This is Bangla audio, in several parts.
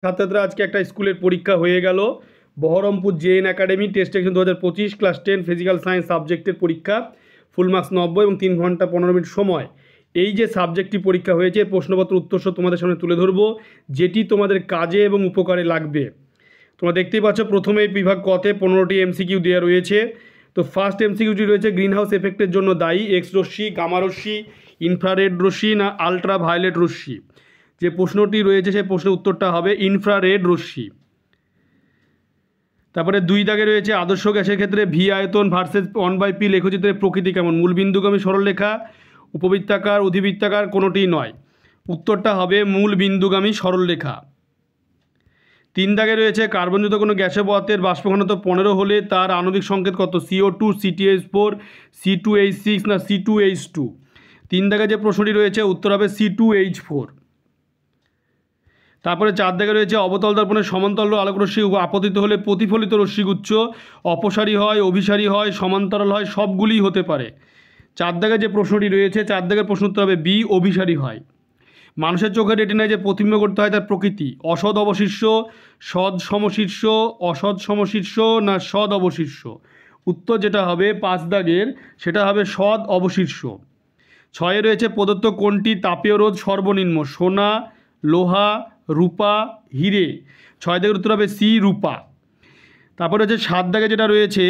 ছাত্রছাত্রীরা আজকে একটা স্কুলের পরীক্ষা হয়ে গেল। Baharampur JN academy test exam 2025 class 10 physical science সাবজেক্টের পরীক্ষা, ফুল মার্কস 90 এবং 3 ঘন্টা 15 মিনিট সময়। এই যে সাবজেক্টটি পরীক্ষা হয়েছে, প্রশ্নপত্র উত্তরসহ তোমাদের সামনে তুলে ধরবো, যেটি তোমাদের কাজে এবং উপকারে লাগবে। তোমরা দেখতেই পাচ্ছ প্রথমে বিভাগ কতে 15টি এমসিকিউ দেওয়া রয়েছে। তো ফার্স্ট এমসিকিউটি রয়েছে, গ্রিন হাউস এফেক্টের জন্য দায়ী এক্স রশ্মি, গামা রশ্মি, ইনফ্রারেড রশ্মি না আলট্রা ভায়োলেট রশ্মি। যে প্রশ্নটি রয়েছে সেই প্রশ্নের উত্তরটা হবে ইনফ্রারেড রশ্মি। তারপরে 2 দাগে রয়েছে আদর্শ গ্যাসের ক্ষেত্রে ভি আয়তন ভার্সেস 1/p লেখচিত্রের প্রকৃতি কেমন? মূলবিন্দুগামী সরলরেখা, উপবৃত্তাকার, অধিবৃত্তাকার, কোনোটিই নয়। উত্তরটা হবে মূলবিন্দুগামী সরলরেখা। 3 দাগে রয়েছে কার্বনযুক্ত কোনো গ্যাসের পদার্থের বাষ্প ঘনত্ব 15 হলে তার আণবিক সংকেত কত? CO2, CtH4, C2H6 না C2H2। 3 দাগে যে প্রশ্নটি রয়েছে উত্তর হবে C2H4। তারপরে 4 দাগে রয়েছে অবতল দর্পণের সমান্তরাল আলোক রশ্মি আপতিত হলে প্রতিফলিত রশ্মিগুচ্ছ অপসারী হয়, অভিসারী হয়, সমান্তরাল হয়, সবগুলিই হতে পারে। 4 দাগে যে প্রশ্নটি রয়েছে 4 দাগের প্রশ্ন উত্তর হবে বি, অভিসারী হয়। মানুষের চোখের রেটিনায় যে প্রতিবিম্ব করতে হয় তার প্রকৃতি অসৎ অবশীর্ষ, সৎ সমশীর্ষ, অসৎ সমশীর্ষ না সৎ অবশীর্ষ। উত্তর যেটা হবে 5 দাগের সেটা হবে সৎ অবশীর্ষ। 6 রয়েছে প্রদত্ত কোনটি তাপীয় রোধ সর্বনিম্ন? সোনা, লোহা, রূপা, হিরে। 6 দাগের উত্তর হবে সি, রূপা। তারপরে হচ্ছে 7 দাগে যেটা রয়েছে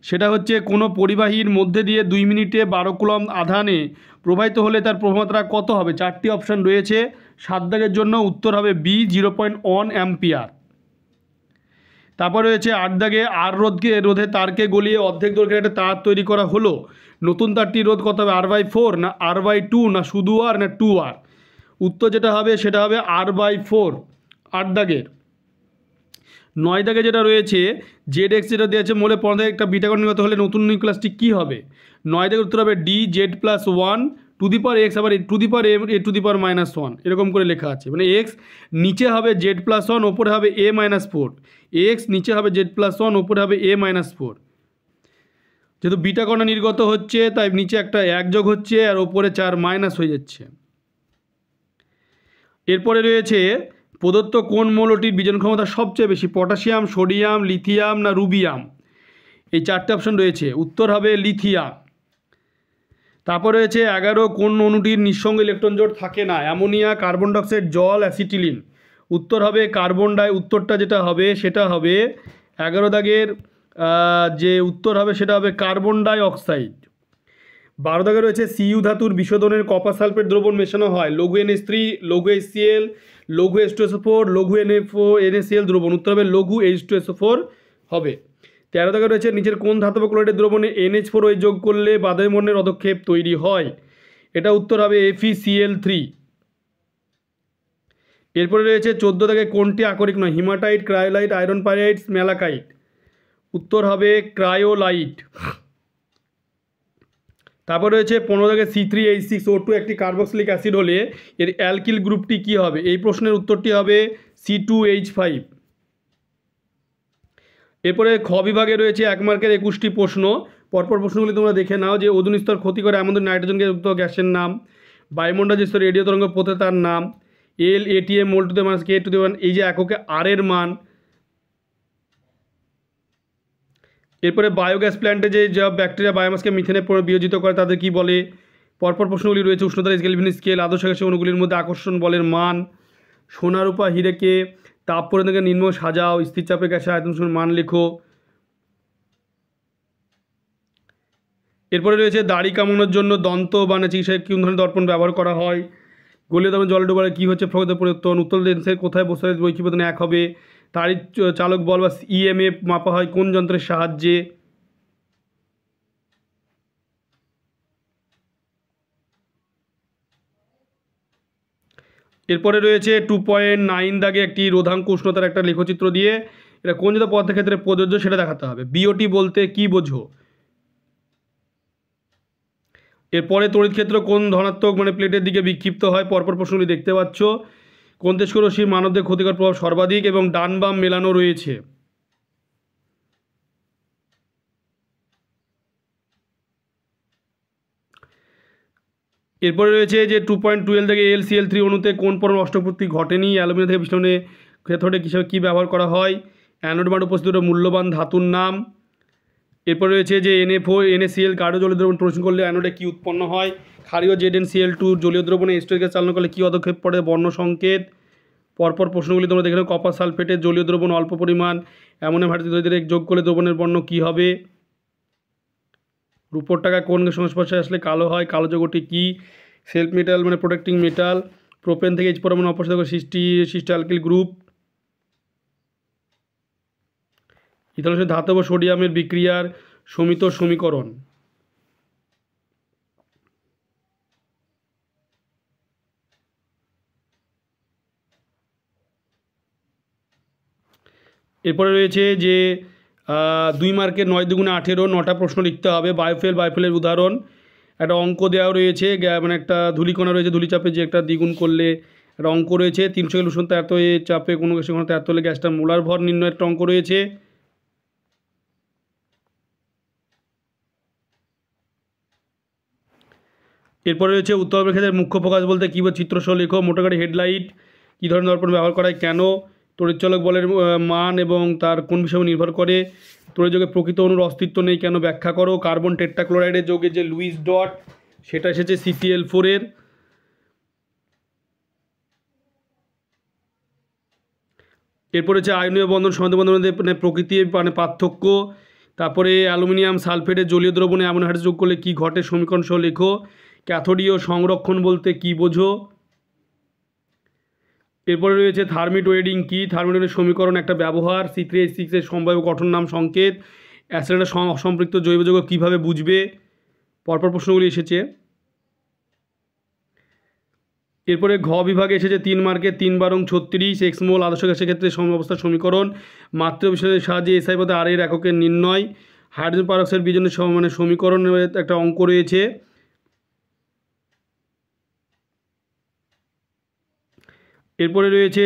সেটা হচ্ছে কোনো পরিবাহীর মধ্যে দিয়ে 2 মিনিটে 12 কুলম আধানে প্রবাহিত হলে তার প্রবাহমাত্রা কত হবে? 4টি অপশান রয়েছে। 7 দাগের জন্য উত্তর হবে বি, 0.1 অ্যাম্পিয়ার। তারপর রয়েছে 8 দাগে আর রোধে তারকে গলিয়ে অর্ধেক দৈর্ঘ্যের একটা তার তৈরি করা হলো, নতুন তারটির রোধ কত হবে? R/4 না R/2 না শুধু আর না 2R। উত্তর যেটা হবে সেটা হবে R/4, 8 দাগের। 9 দাগে যেটা রয়েছে ZX যেটা দেওয়া আছে মোলে পর্দায় একটা বিটাগণ নির্গত হলে নতুন নিউক্লিয়াসটি কী হবে? 9 দাগের উত্তর হবে D, Z+1 to the power x, আবার to the power a to the power -1 এরকম করে লেখা আছে। মানে এক্স নিচে হবে Z+1 ওপরে হবে A-4, এক্স নিচে হবে Z+1 ওপরে হবে A-4। যেহেতু বিটাকণা নির্গত হচ্ছে তাই নিচে একটা 1 যোগ হচ্ছে আর ওপরে 4 মাইনাস হয়ে যাচ্ছে। এরপরে রয়েছে প্রদত্ত কোন মৌলটির বিজন ক্ষমতা সবচেয়ে বেশি? পটাশিয়াম, সোডিয়াম, লিথিয়াম না রুবিয়াম। এই 4টে অপশন রয়েছে, উত্তর হবে লিথিয়াম। তারপর রয়েছে 11 কোন অণুটির নিঃসঙ্গ ইলেকট্রন জোড় থাকে না? অ্যামোনিয়া, কার্বন ডাইঅক্সাইড, জল, অ্যাসিটিলিন। উত্তর হবে কার্বন ডাই। উত্তরটা যেটা হবে সেটা হবে 11 দাগের যে উত্তর হবে সেটা হবে কার্বন ডাই অক্সাইড। 12 দাগে রয়েছে সিইউ ধাতুর বিশোধনের কপার সালফেট দ্রবণ মেশানো হয় লঘু NH3, লঘু HCl, লঘু H2SO4, লঘু NaCl দ্রবণ। উত্তর হবে লঘু H2SO4 হবে। 13 দাগে রয়েছে নিচের কোন ধাতব ক্লোরাইডের দ্রবণে NH4OH যোগ করলে বাদামি বর্ণের পদক্ষেপ তৈরি হয়? এটা উত্তর হবে FeCl3। এরপরে রয়েছে 14 দাগে কোনটি আকরিক নয়? Haematite, cryolite, iron pyrite, malachite. উত্তর হবে ক্রায়োলাইট। তারপর রয়েছে 15 দাগে C3H6O2 একটি কার্বক্সিলিক অ্যাসিড হলে এর অ্যালকিল গ্রুপটি কী হবে? এই প্রশ্নের উত্তরটি হবে C2H5। এরপরে খ বিভাগে রয়েছে 1 মার্কের 21টি প্রশ্ন। পরপর প্রশ্নগুলি তোমরা দেখে নাও। যে ওজোন স্তর ক্ষতি করে এমন নাইট্রোজেনকে যুক্ত গ্যাসের নাম, বায়ুমণ্ডল যে স্তরে রেডিও তরঙ্গ পথে তার নাম, LATM mole to the minus K to the 1 এই যে এককে আর এর মান। এরপরে বায়োগ্যাস প্ল্যান্টে যে ব্যাকটেরিয়া বায়োমাসকে মিথেনে বিয়োজিত করে তাদের কি বলে? পরপর প্রশ্নগুলি রয়েছে উষ্ণতার কেলভিন স্কেল, আদর্শ গ্যাসের অণুগুলির মধ্যে আকর্ষণ বলের মান, সোনা রূপা হিরেকে তাপ পরিমাপকে নিম্ন সাজাও, স্থির চাপের গ্যাসে আয়তন মান লেখো। এরপরে রয়েছে দাড়ি কামানোর জন্য দন্ত বা চিকিৎসায় কোন ধরনের দর্পণ ব্যবহার করা হয়? গলিয়ে দর্পণ জল ডোবারে কী হচ্ছে প্রকৃত পরিবর্তন? উত্তল লেন্সের কোথায় বসে বৈকিবর্তন 1 হবে? তাড়িৎ চালক বল বা EMF মাপা হয় কোন যন্ত্রের সাহায্যে? এরপরে রয়েছে 2.9 দাগে একটি রোধাঙ্ক উষ্ণতার একটা লেখচিত্র দিয়ে এটা কোন জাতীয় পদার্থের ক্ষেত্রে প্রযোজ্য সেটা দেখাতে হবে। BOT বলতে কি বোঝো? এরপরে তড়িৎ ক্ষেত্র কোন ধনাত্মক প্লেটের দিকে বিক্ষিপ্ত হয়? পরপর প্রশ্নগুলি দেখতে পাচ্ছ। কোন তেজস্ক্রিয় রশ্মির মানবদের ক্ষতিকর প্রভাব সর্বাধিক এবং ডান বাম মেলানো রয়েছে? এরপরে রয়েছে যে 2.12 থেকে LCl3 অণুতে কোন পরমাণু অষ্টপূর্তি ঘটেনি? অ্যালুমিনিয়াম থেকে বিষ্ণনে ক্যাথোডে হিসাবে কী ব্যবহার করা হয়? অ্যানোড মাঠে উপস্থিত মূল্যবান ধাতুর নাম। এরপর রয়েছে যে NF4 NaCl গাঢ় জলীয় দ্রবণ প্রদর্শন করলে অ্যানোডে কী উৎপন্ন হয়? ক্ষারীয় ZnCl2 জলীয় দ্রবণে এস্টারেট গ্যাস চালনা করলে কী পদক্ষেপ পড়ে? বর্ণ সংকেত। পরপর প্রশ্নগুলি তোমরা দেখে নাও। কপার সালফেটের জলীয় দ্রবণ অল্প পরিমাণ অ্যামোনিয়াম হাইড্রোক্সাইড যোগ করলে দ্রবণের বর্ণ কী হবে? রূপোর টাকা কোন সংস্পর্শে আসলে কালো হয়? কালো যৌগটি কী? সেলফ মেটাল মানে প্রোটেক্টিং মেটাল। প্রোপেন থেকে H পরমাণু অপসারিত করে সিস্ট অ্যালকিল গ্রুপ। ইথানলের সাথে ধাতব সোডিয়ামের বিক্রিয়ার সমিত সমীকরণ। এরপরে রয়েছে যে 2 মার্কের 9 দুগুণে 18 9টা প্রশ্ন লিখতে হবে। বায়োফুয়েলের উদাহরণ। একটা অঙ্ক দেওয়া রয়েছে, মানে একটা ধূলিকণা রয়েছে, ধূলিচাপে যে একটা দ্বিগুণ করলে একটা অঙ্ক রয়েছে। 300 কেলভিন উষ্ণতা এত চাপে কোনো গ্যাসের ঘনত্ব এত হলে গ্যাসটা মোলার ভর নির্ণয়ের একটা অঙ্ক রয়েছে। এরপরে রয়েছে উত্তর ক্ষেত্রে মুখ্য ফোকাস বলতে কী চিত্রসহ লেখো। মোটর গাড়ি হেডলাইট কী ধরনের দর্পণ ব্যবহার করা হয়? কেন? তড়িৎচালক বলের মান এবং তার কোন বিষয়ে নির্ভর করে? তড়িৎযোগের প্রকৃত অণুর অস্তিত্ব নেই কেন? ব্যাখ্যা করো। কার্বন টেট্রাক্লোরাইডের যোগে যে লুইস ডট সেটা এসেছে CCl4 এর। এরপরে হচ্ছে আয়নীয় বন্ধন সমান্তরাল বন্ধনের মধ্যে প্রকৃতি মানে পার্থক্য। তারপরে অ্যালুমিনিয়াম সালফেটের জলীয় দ্রবণে অ্যামোনিয়াম হাইড্রোক্সাইড যোগ করলে কী ঘটে? সমীকরণ সহ লেখো। ক্যাথোডীয় সংরক্ষণ বলতে কী বোঝো? এরপরে রয়েছে থার্মিট ওয়েডিং কী? থার্মিট ওয়েডিং সমীকরণ একটা ব্যবহার। C3H6 এর সম্ভাব্য গঠন নাম সংকেত। অ্যাসিডের সম্পৃক্ত জৈব যৌগ কীভাবে বুঝবে? পরপর প্রশ্নগুলি এসেছে। এরপরে ঘ বিভাগে এসেছে 3 মার্কে 3 বারং 36 এক্সমোল আদর্শ গ্যাসের ক্ষেত্রে অবস্থার সমীকরণ। মাত্রা বিশ্লেষণের সাহায্যে SI পদে R এর এককের নির্ণয়। হাইড্রোজেন পারক্সাইড বিজনের মানে সমীকরণ একটা অঙ্ক রয়েছে। এরপরে রয়েছে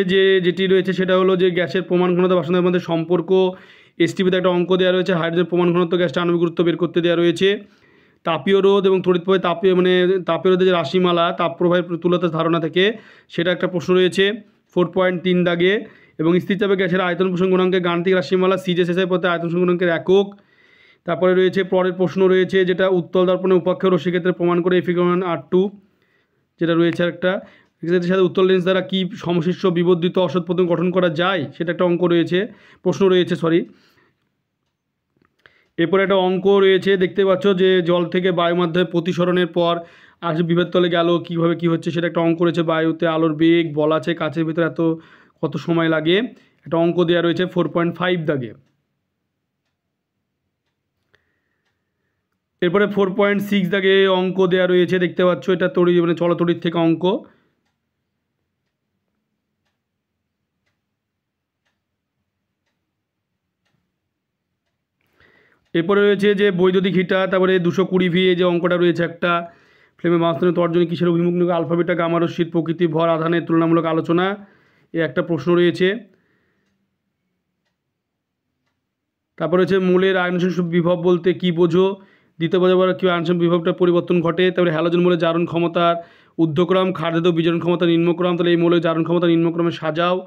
যেটি রয়েছে সেটা হলো যে গ্যাসের প্রমাণ ঘনত্ব বাসনের মধ্যে সম্পর্ক। STPতে একটা অঙ্ক দেওয়া রয়েছে। হাইড্রোজেন প্রমাণ ঘনত্ব গ্যাসটা আণবিক গুরুত্ব বের করতে দেওয়া রয়েছে। তাপীয় রোধ এবং তড়িৎ প্রবাহে তাপীয় রোধের যে রাশিমালা তাপ প্রবাহের তুল্যতার ধারণা থেকে সেটা একটা প্রশ্ন রয়েছে 4.3 দাগে। এবং স্থিরচাপে গ্যাসের আয়তন প্রসারণ গুণাঙ্কের গাণিতিক রাশিমালা CJ/SI পথে আয়তন প্রসারণ গুণাঙ্কের একক। তারপরে রয়েছে পরের প্রশ্ন রয়েছে যেটা উত্তল দর্পণের উপাক্ষেয় রশ্মি ক্ষেত্রে প্রমাণ করে F=R2 যেটা রয়েছে একটা। এর সাথে উত্তল লেন্স দ্বারা কি সমশিষ্ট বিবর্ধিত অসৎ পতন গঠন করা যায় সেটা একটা অঙ্ক রয়েছে, প্রশ্ন রয়েছে সরি। এরপরে একটা অঙ্ক রয়েছে দেখতে পাচ্ছ যে জল থেকে বায়ু মাধ্যমে প্রতিসরণের পর আসলে বিভেদ তলে গেল কীভাবে কী হচ্ছে সেটা একটা অঙ্ক রয়েছে। বায়ুতে আলোর বেগ বল আছে কাচের ভিতরে কত সময় লাগে একটা অঙ্ক দেওয়া রয়েছে 4.5 দাগে। এরপরে 4.6 দাগে অঙ্ক দেওয়া রয়েছে দেখতে পাচ্ছ, এটা তড়িৎ মানে চলতড়িৎ থেকে অঙ্ক। এরপরে রয়েছে যে বৈদ্যুতিক হিটার, তারপরে 220 ভি যে অঙ্কটা রয়েছে একটা। ফ্লেমে বাস্তবে তর্জনী কিসের অভিমুখ আলফাবেটা গামা রশ্মির প্রকৃতি ভর আধানের তুলনামূলক আলোচনা এ একটা প্রশ্ন রয়েছে। তারপরে হচ্ছে মূলের আয়নসংযোগ বিভব বলতে কি বোঝো? দ্বিতীয় বোঝাবার কি আয়নসংযোগ বিভবটা পরিবর্তন ঘটে। তারপরে হ্যালোজেন মূলের জারণ ক্ষমতার ঊর্ধ্বক্রম, ক্ষারধাতু বিজারণ ক্ষমতা নিম্নক্রম, তাহলে এই মূলের জারণ ক্ষমতা নিম্নক্রমে সাজাও।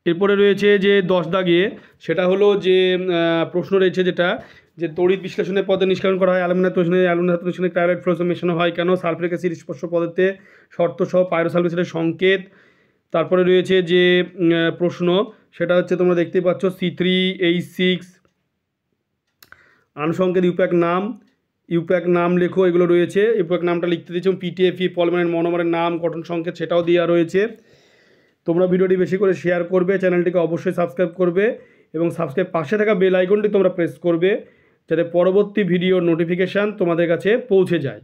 এরপরে রয়েছে যে 10 দাগে সেটা হলো যে প্রশ্ন রয়েছে যেটা যে তড়িৎ বিশ্লেষণের পদে নিষ্কাশন করা হয় অ্যালুমিনিয়াম তৈরি অ্যালুমিনিয়াম তৈরি ক্লারাইড ফ্লোরসে মেশানো হয় কেন? সালফিউরিক অ্যাসিড স্পর্শ পদার্থে শর্ত সহ পাইরোসালফেটের সংকেত। তারপরে রয়েছে যে প্রশ্ন সেটা হচ্ছে তোমরা দেখতেই পাচ্ছ C3H6 আনুষঙ্গিক ইউপ্যাক নাম লেখো, এগুলো রয়েছে। ইউপ্যাক নামটা লিখতে দিয়েছি। PTFE পলিমারের মনোমারের নাম গঠন সংকেত সেটাও দেওয়া রয়েছে। তোমরা ভিডিওটি বেশি করে শেয়ার করবে, চ্যানেলটিকে অবশ্যই সাবস্ক্রাইব করবে এবং সাবস্ক্রাইব পাশে থাকা বেল আইকনটি তোমরা প্রেস করবে যাতে পরবর্তী ভিডিওর নোটিফিকেশান তোমাদের কাছে পৌঁছে যায়।